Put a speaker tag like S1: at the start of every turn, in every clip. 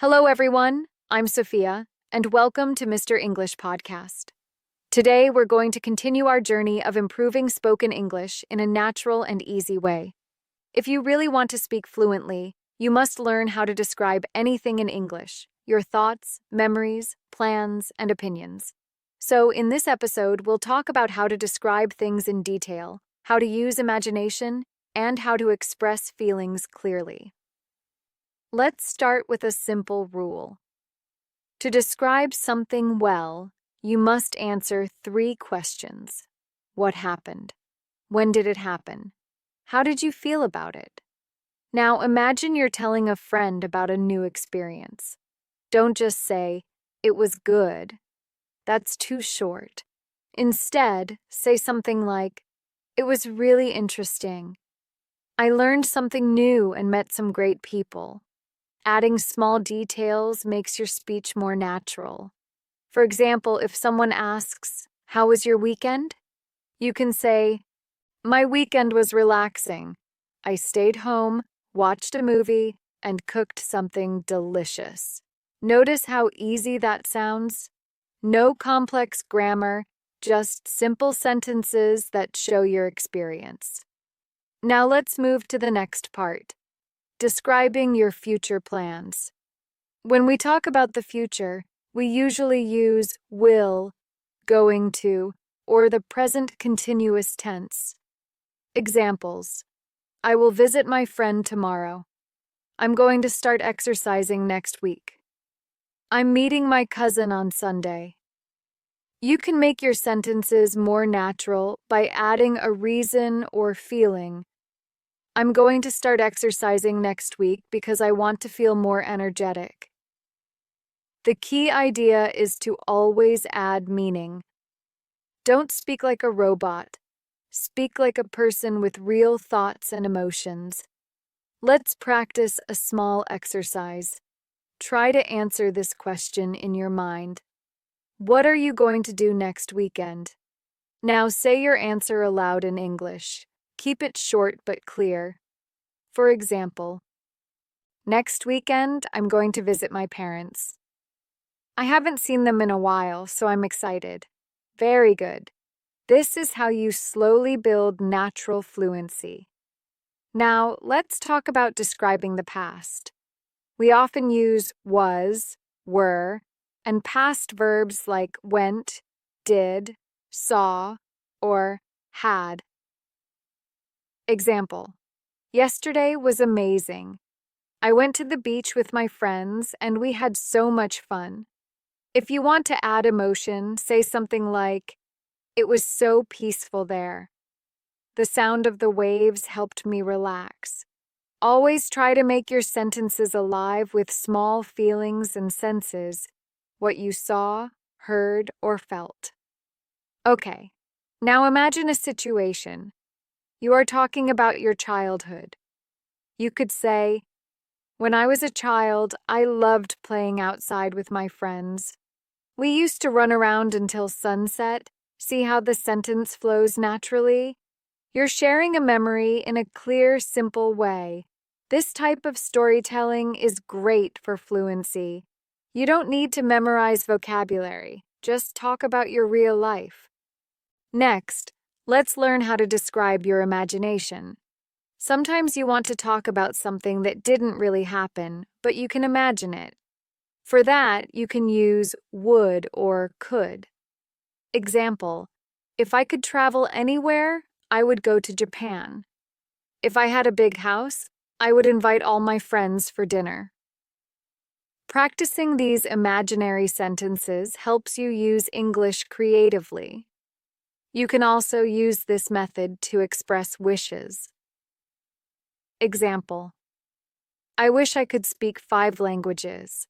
S1: Hello, everyone. I'm Sophia, and welcome to Mr. English Podcast. Today, we're going to continue our journey of improving spoken English in a natural and easy way. If you really want to speak fluently, you must learn how to describe anything in English, your thoughts, memories, plans, and opinions. So, in this episode, we'll talk about how to describe things in detail, how to use imagination, and how to express feelings clearly. Let's start with a simple rule. To describe something well, you must answer 3 questions. What happened? When did it happen? How did you feel about it? Now imagine you're telling a friend about a new experience. Don't just say, "It was good." That's too short. Instead, say something like, "It was really interesting. I learned something new and met some great people." Adding small details makes your speech more natural. For example, if someone asks, "How was your weekend?" you can say, "My weekend was relaxing. I stayed home, watched a movie, and cooked something delicious." Notice how easy that sounds? No complex grammar, just simple sentences that show your experience. Now let's move to the next part. Describing your future plans. When we talk about the future, we usually use will, going to, or the present continuous tense. Examples: I will visit my friend tomorrow. I'm going to start exercising next week. I'm meeting my cousin on Sunday. You can make your sentences more natural by adding a reason or feeling. I'm going to start exercising next week because I want to feel more energetic. The key idea is to always add meaning. Don't speak like a robot. Speak like a person with real thoughts and emotions. Let's practice a small exercise. Try to answer this question in your mind. What are you going to do next weekend? Now say your answer aloud in English. Keep it short but clear. For example, next weekend, I'm going to visit my parents. I haven't seen them in a while, so I'm excited. Very good. This is how you slowly build natural fluency. Now, let's talk about describing the past. We often use was, were, and past verbs like went, did, saw, or had. Example: yesterday was amazing. I went to the beach with my friends and we had so much fun. If you want to add emotion, say something like, "It was so peaceful there. The sound of the waves helped me relax." Always try to make your sentences alive with small feelings and senses, what you saw, heard, or felt. Okay, now imagine a situation. You are talking about your childhood. You could say, "When I was a child, I loved playing outside with my friends. We used to run around until sunset." See how the sentence flows naturally? You're sharing a memory in a clear, simple way. This type of storytelling is great for fluency. You don't need to memorize vocabulary. Just talk about your real life. Next, let's learn how to describe your imagination. Sometimes you want to talk about something that didn't really happen, but you can imagine it. For that, you can use would or could. Example: if I could travel anywhere, I would go to Japan. If I had a big house, I would invite all my friends for dinner. Practicing these imaginary sentences helps you use English creatively. You can also use this method to express wishes. Example: I wish I could speak 5 languages.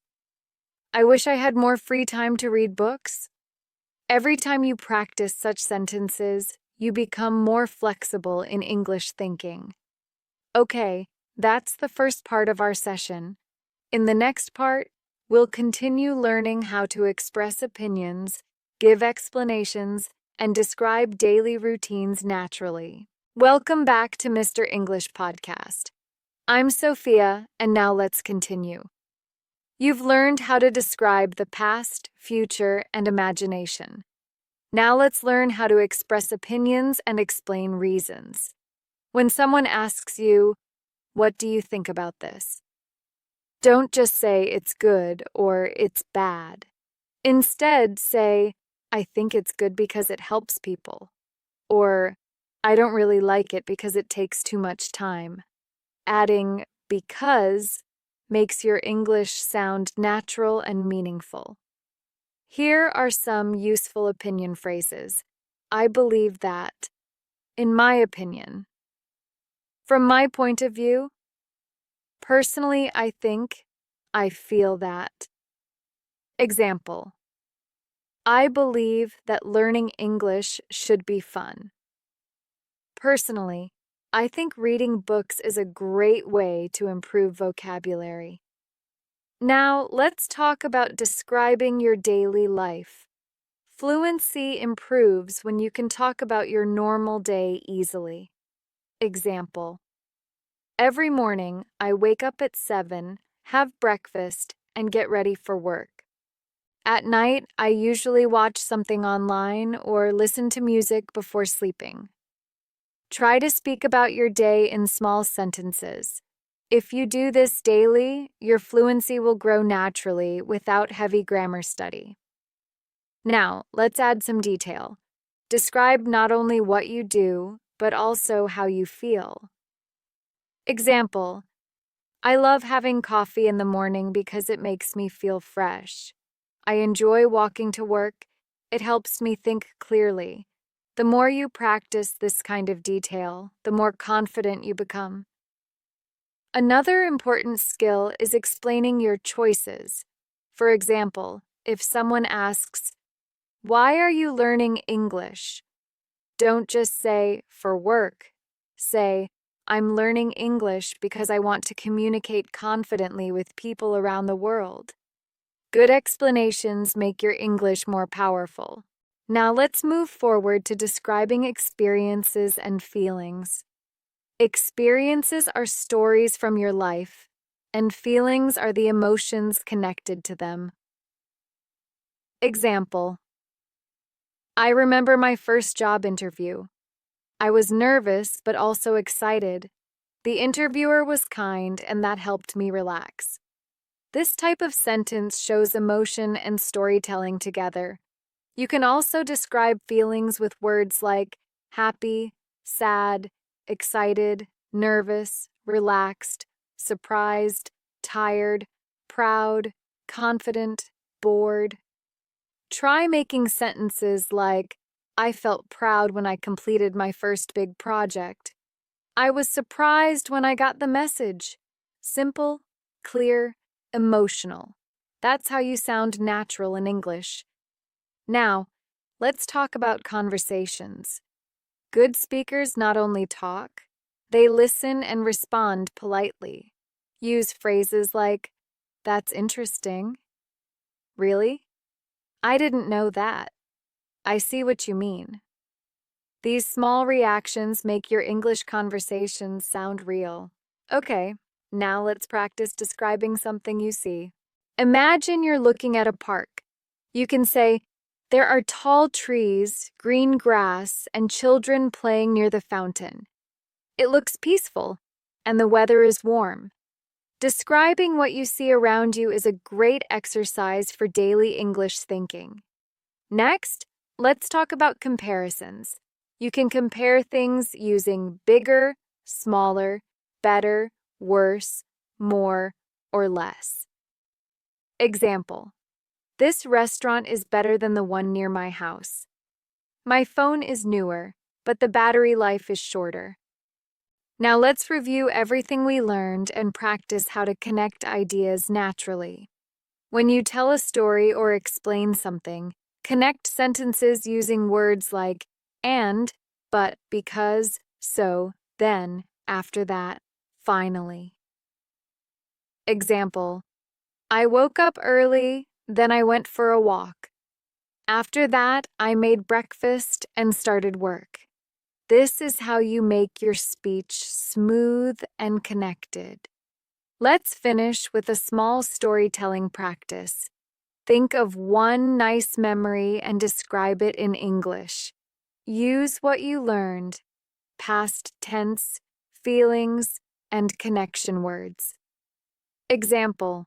S1: I wish I had more free time to read books. Every time you practice such sentences, you become more flexible in English thinking. Okay, that's the first part of our session. In the next part, we'll continue learning how to express opinions, give explanations, and describe daily routines naturally. Welcome back to Mr. English Podcast. I'm Sophia, and now let's continue. You've learned how to describe the past, future, and imagination. Now let's learn how to express opinions and explain reasons. When someone asks you, "What do you think about this?" don't just say it's good or it's bad. Instead, say, "I think it's good because it helps people," or "I don't really like it because it takes too much time." Adding "because" makes your English sound natural and meaningful. Here are some useful opinion phrases. I believe that. In my opinion. From my point of view. Personally, I think. I feel that. Example. I believe that learning English should be fun. Personally, I think reading books is a great way to improve vocabulary. Now, let's talk about describing your daily life. Fluency improves when you can talk about your normal day easily. Example. Every morning, I wake up at 7, have breakfast, and get ready for work. At night, I usually watch something online or listen to music before sleeping. Try to speak about your day in small sentences. If you do this daily, your fluency will grow naturally without heavy grammar study. Now, let's add some detail. Describe not only what you do, but also how you feel. Example. I love having coffee in the morning because it makes me feel fresh. I enjoy walking to work. It helps me think clearly. The more you practice this kind of detail, the more confident you become. Another important skill is explaining your choices. For example, if someone asks, "Why are you learning English?" don't just say, "For work." Say, "I'm learning English because I want to communicate confidently with people around the world." Good explanations make your English more powerful. Now let's move forward to describing experiences and feelings. Experiences are stories from your life, and feelings are the emotions connected to them. Example. I remember my first job interview. I was nervous but also excited. The interviewer was kind, and that helped me relax. This type of sentence shows emotion and storytelling together. You can also describe feelings with words like happy, sad, excited, nervous, relaxed, surprised, tired, proud, confident, bored. Try making sentences like, I felt proud when I completed my first big project. I was surprised when I got the message. Simple, clear, emotional. That's how you sound natural in English. Now, let's talk about conversations. Good speakers not only talk, they listen and respond politely. Use phrases like, "That's interesting." "Really? I didn't know that." "I see what you mean." These small reactions make your English conversations sound real. Okay, now let's practice describing something you see. Imagine you're looking at a park. You can say, "There are tall trees, green grass, and children playing near the fountain. It looks peaceful, and the weather is warm." Describing what you see around you is a great exercise for daily English thinking. Next, let's talk about comparisons. You can compare things using bigger, smaller, better, worse, more, or less. Example. This restaurant is better than the one near my house. My phone is newer, but the battery life is shorter. Now let's review everything we learned and practice how to connect ideas naturally. When you tell a story or explain something, connect sentences using words like and, but, because, so, then, after that, finally. Example. I woke up early, then I went for a walk. After that, I made breakfast and started work. This is how you make your speech smooth and connected. Let's finish with a small storytelling practice. Think of one nice memory and describe it in English. Use what you learned, past tense, feelings, and connection words. Example: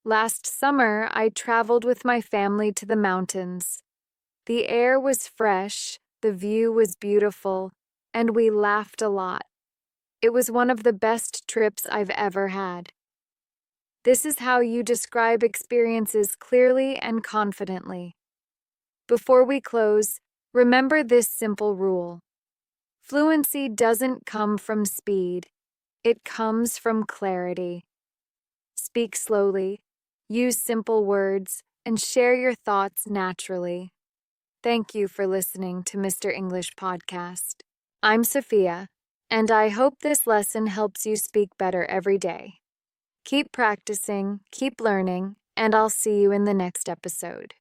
S1: last summer, I traveled with my family to the mountains. The air was fresh, the view was beautiful, and we laughed a lot. It was one of the best trips I've ever had. This is how you describe experiences clearly and confidently. Before we close, remember this simple rule. Fluency doesn't come from speed. It comes from clarity. Speak slowly, use simple words, and share your thoughts naturally. Thank you for listening to Mr. English Podcast. I'm Sophia, and I hope this lesson helps you speak better every day. Keep practicing, keep learning, and I'll see you in the next episode.